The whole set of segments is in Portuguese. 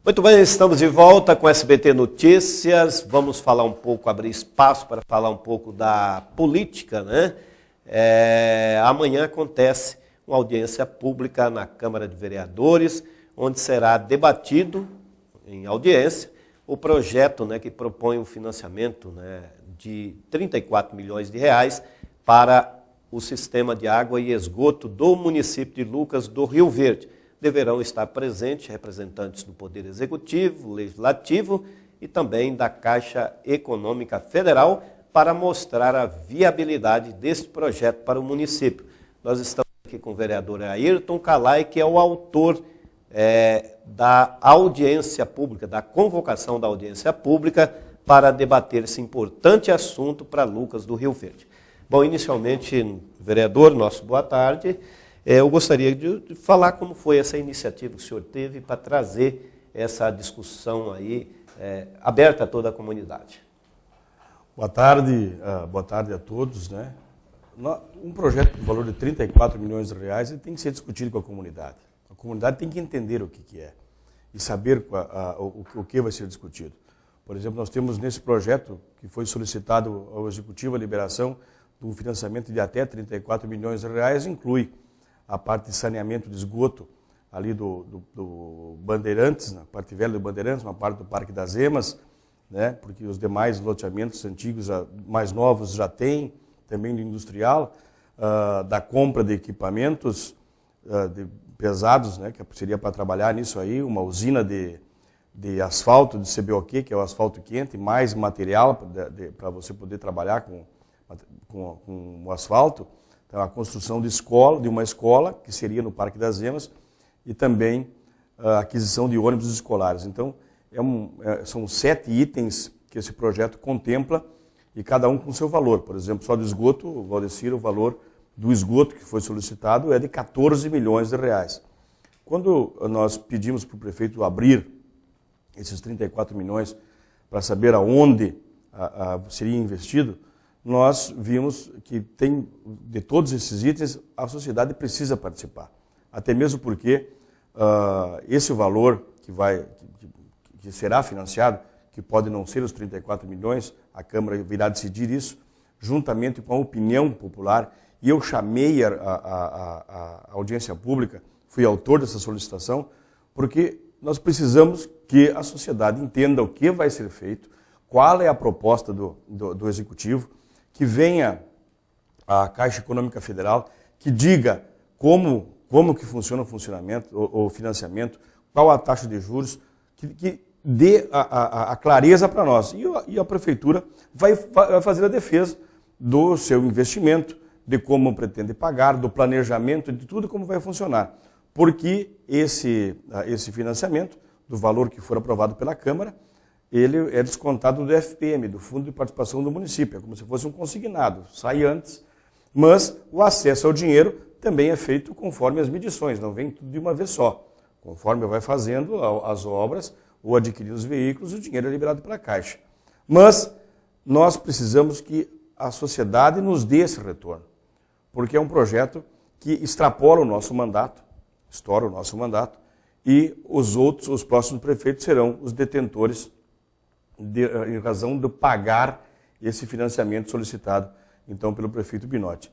Muito bem, estamos de volta com SBT Notícias. Vamos falar um pouco, abrir espaço para falar um pouco da política, né? Amanhã acontece uma audiência pública na Câmara de Vereadores, onde será debatido em audiência o projeto, né, que propõe um financiamento, né, de 34 milhões de reais para o sistema de água e esgoto do município de Lucas do Rio Verde. Deverão estar presentes representantes do Poder Executivo, Legislativo e também da Caixa Econômica Federal para mostrar a viabilidade deste projeto para o município. Nós estamos aqui com o vereador Ayrton Calai, que é o autor da audiência pública, da convocação da audiência pública para debater esse importante assunto para Lucas do Rio Verde. Bom, inicialmente, vereador, nosso boa tarde. Eu gostaria de falar como foi essa iniciativa que o senhor teve para trazer essa discussão aí aberta a toda a comunidade. Boa tarde a todos, né? Um projeto de valor de 34 milhões de reais ele tem que ser discutido com a comunidade. A comunidade tem que entender o que é e saber o que vai ser discutido. Por exemplo, nós temos nesse projeto que foi solicitado ao Executivo a liberação de um financiamento de até 34 milhões de reais, inclui a parte de saneamento de esgoto ali do Bandeirantes, na parte velha do Bandeirantes, uma parte do Parque das Emas, né, porque os demais loteamentos antigos, mais novos, já têm, também do industrial, da compra de equipamentos pesados, né, que seria para trabalhar nisso aí, uma usina de asfalto, de CBOQ, que é o asfalto quente, mais material para você poder trabalhar com o asfalto. Então, a construção de uma escola, que seria no Parque das Emas, e também a aquisição de ônibus escolares. Então, são 7 itens que esse projeto contempla, e cada um com seu valor. Por exemplo, só do esgoto, Valdecir, o valor do esgoto que foi solicitado é de 14 milhões de reais. Quando nós pedimos para o prefeito abrir esses 34 milhões para saber aonde seria investido, nós vimos que de todos esses itens, a sociedade precisa participar. Até mesmo porque esse valor que será financiado, que pode não ser os 34 milhões, a Câmara virá decidir isso, juntamente com a opinião popular, e eu chamei a audiência pública, fui autor dessa solicitação, porque nós precisamos que a sociedade entenda o que vai ser feito, qual é a proposta do Executivo, que venha a Caixa Econômica Federal, que diga como que funciona o financiamento, qual a taxa de juros, que dê a clareza para nós. E a Prefeitura vai fazer a defesa do seu investimento, de como pretende pagar, do planejamento, de tudo como vai funcionar. Porque esse financiamento, do valor que for aprovado pela Câmara, ele é descontado do FPM, do Fundo de Participação do Município, é como se fosse um consignado, sai antes, mas o acesso ao dinheiro também é feito conforme as medições, não vem tudo de uma vez só. Conforme vai fazendo as obras ou adquirindo os veículos, o dinheiro é liberado pela Caixa. Mas nós precisamos que a sociedade nos dê esse retorno, porque é um projeto que extrapola o nosso mandato, estoura o nosso mandato, e os próximos prefeitos serão os detentores em razão de pagar esse financiamento solicitado, então, pelo prefeito Binotti.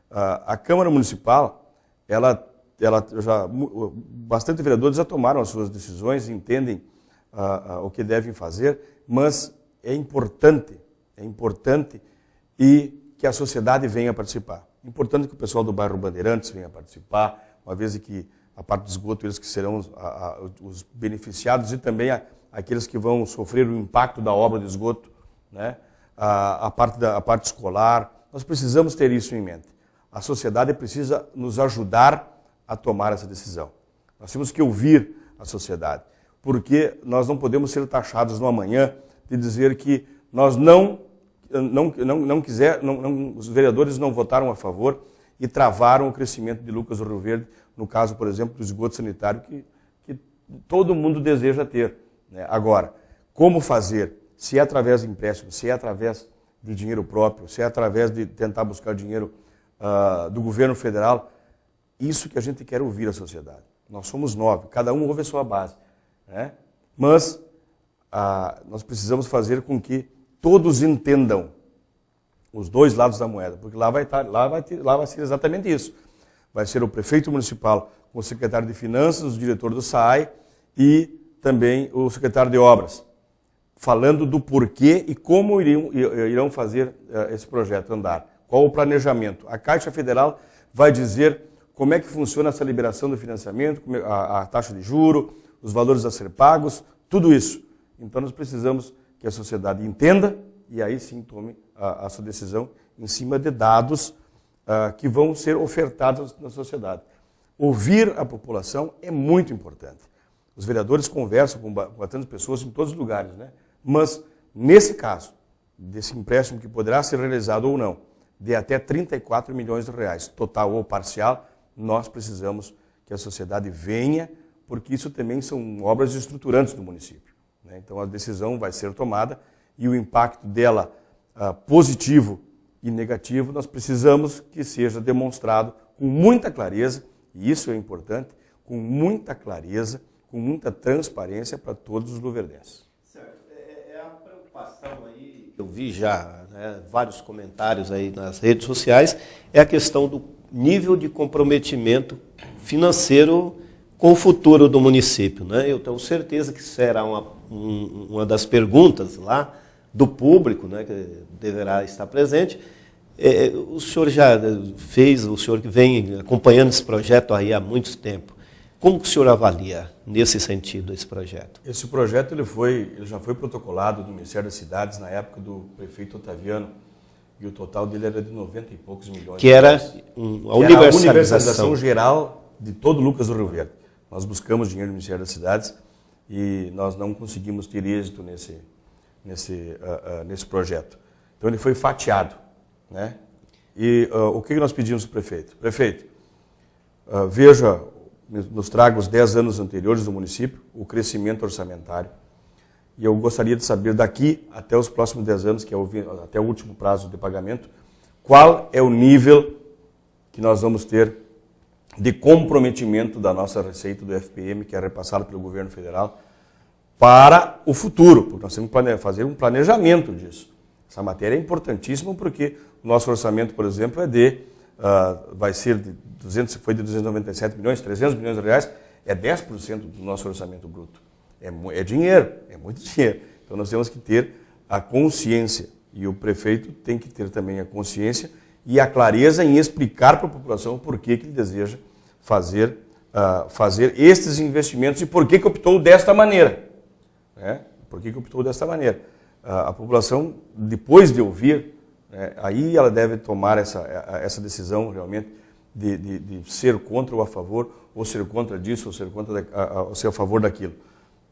A Câmara Municipal, bastante vereadores já tomaram as suas decisões, entendem o que devem fazer, mas é importante e que a sociedade venha participar. É importante que o pessoal do bairro Bandeirantes venha participar, uma vez que a parte do esgoto, eles que serão os beneficiados, e também aqueles que vão sofrer o impacto da obra de esgoto, né? a parte escolar. Nós precisamos ter isso em mente. A sociedade precisa nos ajudar a tomar essa decisão. Nós temos que ouvir a sociedade, porque nós não podemos ser taxados no amanhã de dizer que nós os vereadores não votaram a favor e travaram o crescimento de Lucas do Rio Verde, no caso, por exemplo, do esgoto sanitário, que todo mundo deseja ter. Agora, como fazer? Se é através de empréstimo, se é através de dinheiro próprio, se é através de tentar buscar dinheiro do governo federal, isso que a gente quer ouvir a sociedade. Nós somos 9, cada um ouve a sua base, né? Mas nós precisamos fazer com que todos entendam os dois lados da moeda, porque lá vai ser exatamente isso. Vai ser o prefeito municipal com o secretário de Finanças, o diretor do SAAI e também o secretário de Obras, falando do porquê e como irão fazer esse projeto andar. Qual o planejamento? A Caixa Federal vai dizer como é que funciona essa liberação do financiamento, a taxa de juro, os valores a ser pagos, tudo isso. Então nós precisamos que a sociedade entenda e aí sim tome a sua decisão em cima de dados que vão ser ofertados na sociedade. Ouvir a população é muito importante. Os vereadores conversam com bastantes pessoas em todos os lugares, né? Mas, nesse caso, desse empréstimo que poderá ser realizado ou não, de até 34 milhões de reais, total ou parcial, nós precisamos que a sociedade venha, porque isso também são obras estruturantes do município, né? Então, a decisão vai ser tomada e o impacto dela positivo e negativo, nós precisamos que seja demonstrado com muita clareza, e isso é importante, com muita clareza, com muita transparência para todos os luverdenses. Certo. A preocupação aí, eu vi já, né, vários comentários aí nas redes sociais, é a questão do nível de comprometimento financeiro com o futuro do município, né? Eu tenho certeza que será uma das perguntas lá do público, né, que deverá estar presente. O senhor já fez, o senhor que vem acompanhando esse projeto aí há muito tempo, como que o senhor avalia nesse sentido esse projeto? Esse projeto ele já foi protocolado no Ministério das Cidades na época do prefeito Otaviano e o total dele era de 90 e poucos milhões. Que era a universalização geral de todo o Lucas do Rio Verde. Nós buscamos dinheiro no Ministério das Cidades e nós não conseguimos ter êxito nesse projeto. Então ele foi fatiado, né? E o que nós pedimos para o prefeito? Prefeito, veja, nos traga os 10 anos anteriores do município, o crescimento orçamentário. E eu gostaria de saber daqui até os próximos 10 anos, que é até o último prazo de pagamento, qual é o nível que nós vamos ter de comprometimento da nossa receita do FPM, que é repassada pelo governo federal, para o futuro, porque nós temos que fazer um planejamento disso. Essa matéria é importantíssima porque o nosso orçamento, por exemplo, vai ser foi de 297 milhões, 300 milhões de reais, é 10% do nosso orçamento bruto. É dinheiro, é muito dinheiro. Então nós temos que ter a consciência, e o prefeito tem que ter também a consciência e a clareza em explicar para a população por que ele deseja fazer estes investimentos e por que optou desta maneira. Né? Por que optou desta maneira? A população, depois de ouvir, aí ela deve tomar essa decisão realmente de ser contra ou a favor, ou ser contra disso, ou ser a favor daquilo.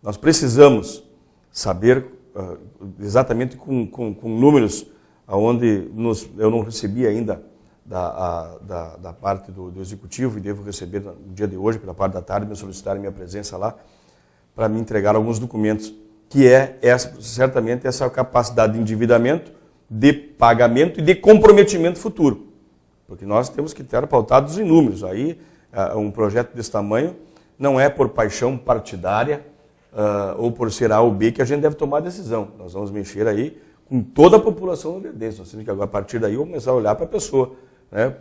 Nós precisamos saber exatamente com números onde eu não recebi ainda da parte do Executivo e devo receber no dia de hoje, pela parte da tarde, me solicitaram minha presença lá para me entregar alguns documentos, que é certamente essa capacidade de endividamento, de pagamento e de comprometimento futuro. Porque nós temos que ter pautados em números. Aí, um projeto desse tamanho não é por paixão partidária ou por ser A ou B que a gente deve tomar a decisão. Nós vamos mexer aí com toda a população luverdense. Nós temos que agora, a partir daí, começar a olhar para a pessoa, né?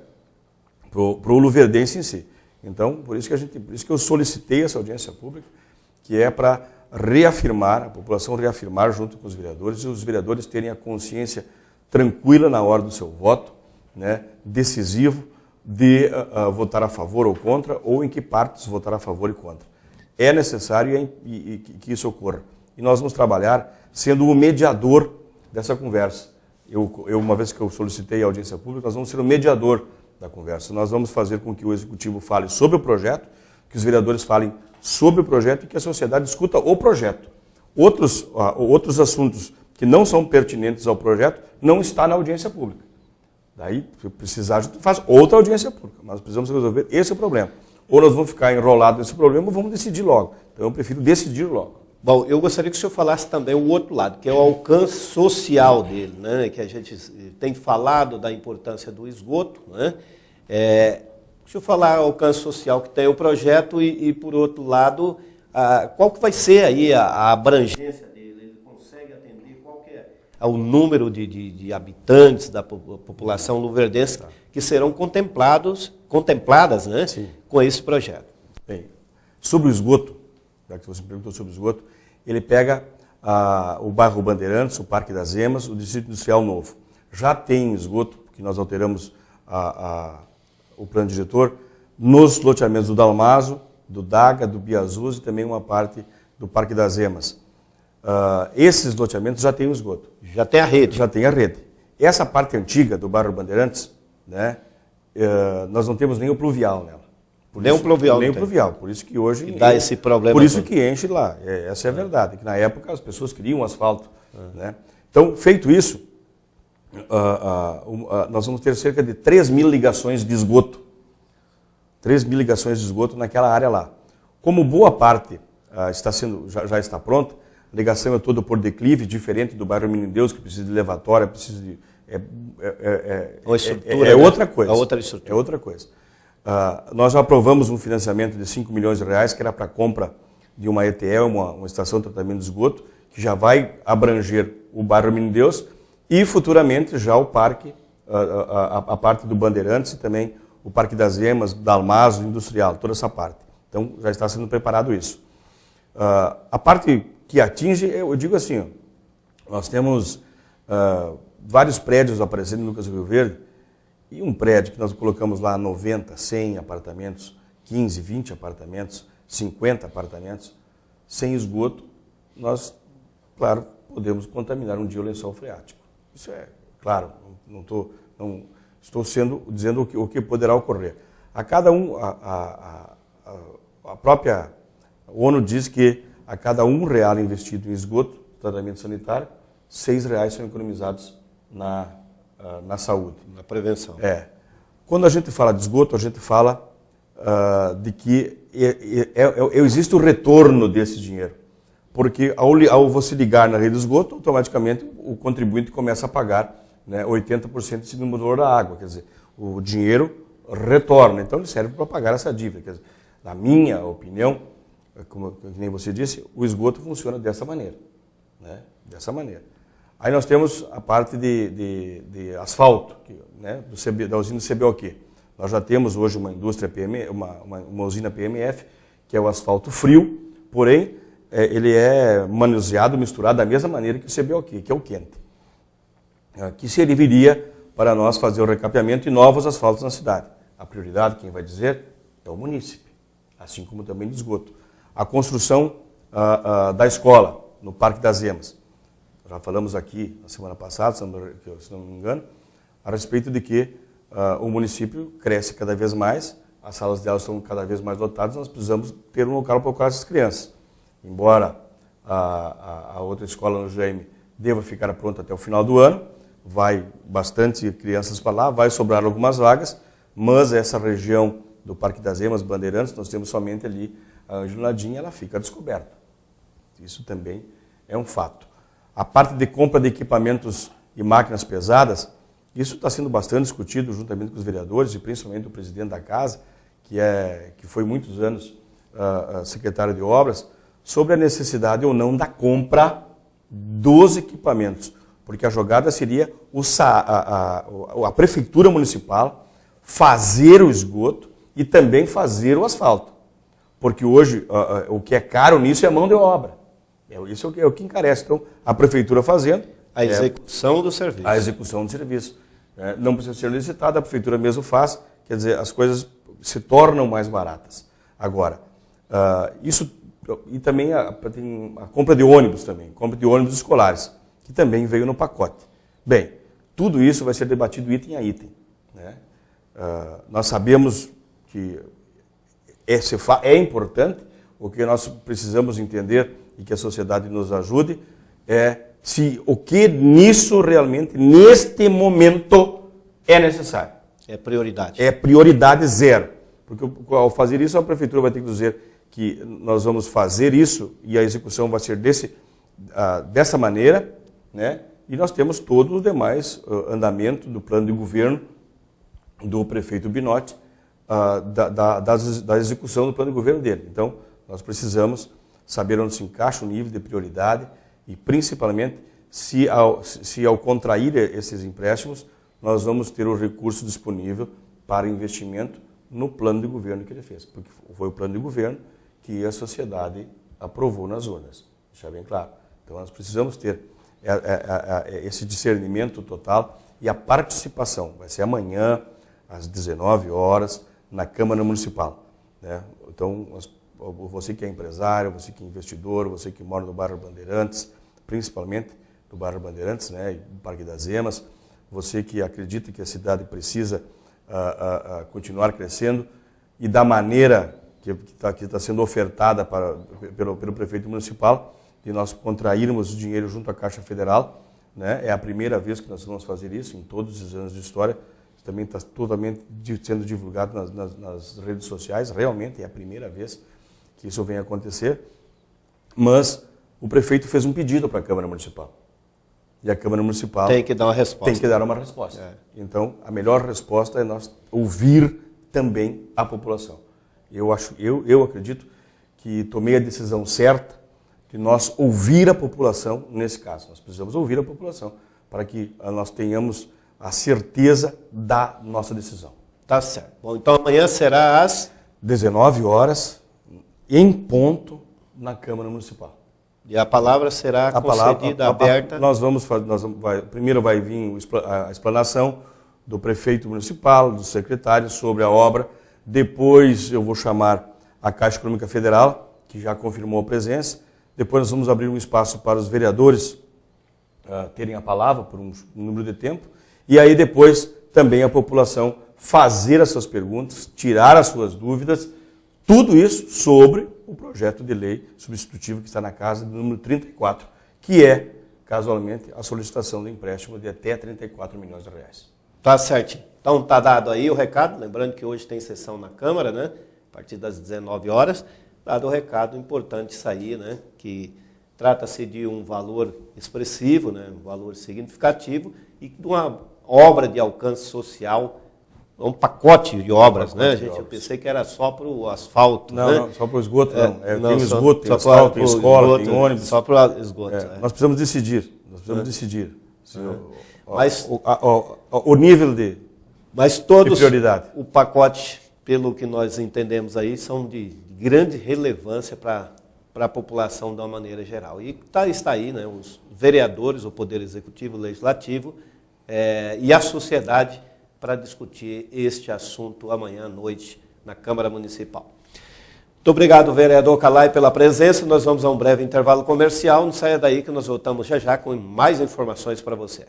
Para o luverdense em si. Então, por isso que eu solicitei essa audiência pública, que é para reafirmar, a população reafirmar junto com os vereadores, e os vereadores terem a consciência tranquila na hora do seu voto, né, decisivo, de votar a favor ou contra, ou em que partes votar a favor e contra. É necessário que isso ocorra. E nós vamos trabalhar sendo o mediador dessa conversa. Uma vez que eu solicitei a audiência pública, nós vamos ser o mediador da conversa. Nós vamos fazer com que o Executivo fale sobre o projeto, que os vereadores falem sobre o projeto e que a sociedade discuta o projeto. Outros assuntos que não são pertinentes ao projeto não estão na audiência pública. Daí, se precisar, a gente faz outra audiência pública. Mas precisamos resolver esse problema. Ou nós vamos ficar enrolados nesse problema ou vamos decidir logo. Então eu prefiro decidir logo. Bom, eu gostaria que o senhor falasse também o outro lado, que é o alcance social dele, né? Que a gente tem falado da importância do esgoto, né? Deixa eu falar o alcance social que tem o projeto e por outro lado, qual que vai ser aí a abrangência dele? Ele consegue atender qual que é o número de habitantes da população luverdense que serão contempladas, né, com esse projeto? Bem, sobre o esgoto, já que você perguntou sobre o esgoto, ele pega o bairro Bandeirantes, o Parque das Emas, o Distrito Industrial Novo. Já tem esgoto, porque nós alteramos o plano diretor, nos loteamentos do Dalmaso, do Daga, do Biazuz e também uma parte do Parque das Emas. Esses loteamentos já têm o esgoto. Já tem a rede. Já tem a rede. Essa parte antiga do bairro Bandeirantes, né, nós não temos nem o pluvial nela. Nem o pluvial. Nem o pluvial. Por isso que hoje... E dá esse problema. Por isso que enche lá. Essa é a verdade. Que na época as pessoas queriam asfalto. Né? Então, feito isso, nós vamos ter cerca de 3.000 ligações de esgoto. 3.000 ligações de esgoto naquela área lá. Como boa parte já está pronta, a ligação é toda por declive, diferente do bairro Menindeus, que precisa de levatória, precisa de... É outra coisa. É outra estrutura. É outra coisa. Nós já aprovamos um financiamento de 5 milhões de reais, que era para a compra de uma ETL, uma estação de tratamento de esgoto, que já vai abranger o bairro Menindeus e futuramente já o parque, a parte do Bandeirantes e também o Parque das Emas, Dalmaso, Industrial, toda essa parte. Então já está sendo preparado isso. A parte que atinge, eu digo assim, nós temos vários prédios aparecendo em Lucas do Rio Verde, e um prédio que nós colocamos lá 90, 100 apartamentos, 15, 20 apartamentos, 50 apartamentos, sem esgoto, nós, claro, podemos contaminar um dia o lençol freático. Isso é claro, não estou dizendo o que poderá ocorrer. A própria ONU diz que a cada R$1 investido em esgoto, tratamento sanitário, R$6 são economizados na saúde. Na prevenção. Quando a gente fala de esgoto, a gente fala de que existe o retorno desse dinheiro. Porque ao você ligar na rede de esgoto, automaticamente o contribuinte começa a pagar, né, 80% desse valor da água. Quer dizer, o dinheiro retorna. Então ele serve para pagar essa dívida. Quer dizer, na minha opinião, como nem você disse, o esgoto funciona dessa maneira. Né? Dessa maneira. Aí nós temos a parte de asfalto, né, da usina CBOQ. Nós já temos hoje uma indústria uma usina PMF, que é o asfalto frio, porém ele é manuseado, misturado da mesma maneira que o CBOQ, que é o quente. Que serviria para nós fazer o recapeamento e novos asfaltos na cidade. A prioridade, quem vai dizer, é o munícipe, assim como também de esgoto. A construção da escola, no Parque das Emas. Já falamos aqui na semana passada, se não me engano, a respeito de que o município cresce cada vez mais, as salas de aula estão cada vez mais lotadas, nós precisamos ter um local para colocar essas crianças. Embora a outra escola no Jaime deva ficar pronta até o final do ano, vai bastante crianças para lá, vai sobrar algumas vagas, mas essa região do Parque das Emas, Bandeirantes, nós temos somente ali a Ângelo Nadim, ela fica descoberta. Isso também é um fato. A parte de compra de equipamentos e máquinas pesadas, isso está sendo bastante discutido juntamente com os vereadores e principalmente o presidente da casa, que foi muitos anos secretário de obras, sobre a necessidade ou não da compra dos equipamentos. Porque a jogada seria a prefeitura municipal fazer o esgoto e também fazer o asfalto. Porque hoje o que é caro nisso é a mão de obra. Isso é o que encarece. Então, a prefeitura fazendo... A execução do serviço. A execução do serviço. Não precisa ser licitada, a prefeitura mesmo faz, quer dizer, as coisas se tornam mais baratas. Agora, isso... E também tem a compra de ônibus também, compra de ônibus escolares, que também veio no pacote. Bem, tudo isso vai ser debatido item a item. Né? Nós sabemos que é importante, o que nós precisamos entender e que a sociedade nos ajude é se o que nisso realmente, neste momento, é necessário. É prioridade. É prioridade zero. Porque ao fazer isso, a prefeitura vai ter que dizer que nós vamos fazer isso e a execução vai ser dessa maneira, né? E nós temos todos os demais andamentos do plano de governo do prefeito Binotti, da execução do plano de governo dele. Então, nós precisamos saber onde se encaixa o nível de prioridade e, principalmente, se ao contrair esses empréstimos, nós vamos ter o recurso disponível para investimento no plano de governo que ele fez, porque foi o plano de governo que a sociedade aprovou nas urnas, deixar bem claro. Então, nós precisamos ter esse discernimento total e a participação. Vai ser amanhã, às 19 horas, na Câmara Municipal, né? Então, você que é empresário, você que é investidor, você que mora no bairro Bandeirantes, principalmente no bairro Bandeirantes, né, e no Parque das Emas, você que acredita que a cidade precisa continuar crescendo e da maneira que está sendo ofertada pelo prefeito municipal, de nós contrairmos o dinheiro junto à Caixa Federal, né? É a primeira vez que nós vamos fazer isso em todos os anos de história. Isso também está totalmente sendo divulgado nas redes sociais. Realmente é a primeira vez que isso vem acontecer. Mas o prefeito fez um pedido para a Câmara Municipal. E a Câmara Municipal tem que dar uma resposta. Tem que dar uma resposta. Então, a melhor resposta é nós ouvir também a população. Eu acredito que tomei a decisão certa de nós ouvir a população nesse caso. Nós precisamos ouvir a população para que nós tenhamos a certeza da nossa decisão. Tá certo. Bom, então amanhã será às 19 horas, em ponto, na Câmara Municipal. E a palavra será concedida, aberta. Primeiro vai vir a explanação do prefeito municipal, do secretário sobre a obra. Depois eu vou chamar a Caixa Econômica Federal, que já confirmou a presença. Depois nós vamos abrir um espaço para os vereadores terem a palavra por um número de tempo. E aí depois também a população fazer as suas perguntas, tirar as suas dúvidas, tudo isso sobre o projeto de lei substitutivo que está na casa do número 34, que é, casualmente, a solicitação do empréstimo de até 34 milhões de reais. Tá certo. Então tá dado aí o recado, lembrando que hoje tem sessão na Câmara, né? A partir das 19 horas. Dado o recado, importante sair, né? Que trata-se de um valor expressivo, né? Um valor significativo e de uma obra de alcance social, um pacote de obras, né? Eu pensei que era só para o asfalto. Não, né? Não, só para o esgoto não. Tem o esgoto, tem asfalto, tem escola, tem ônibus. Só para o esgoto. Nós precisamos decidir. Mas o nível de prioridade. O pacote, pelo que nós entendemos aí, são de grande relevância para a população de uma maneira geral. E está aí, né, os vereadores, o Poder Executivo, o Legislativo e a sociedade para discutir este assunto amanhã à noite na Câmara Municipal. Muito obrigado, vereador Calai, pela presença. Nós vamos a um breve intervalo comercial. Não saia daí que nós voltamos já com mais informações para você.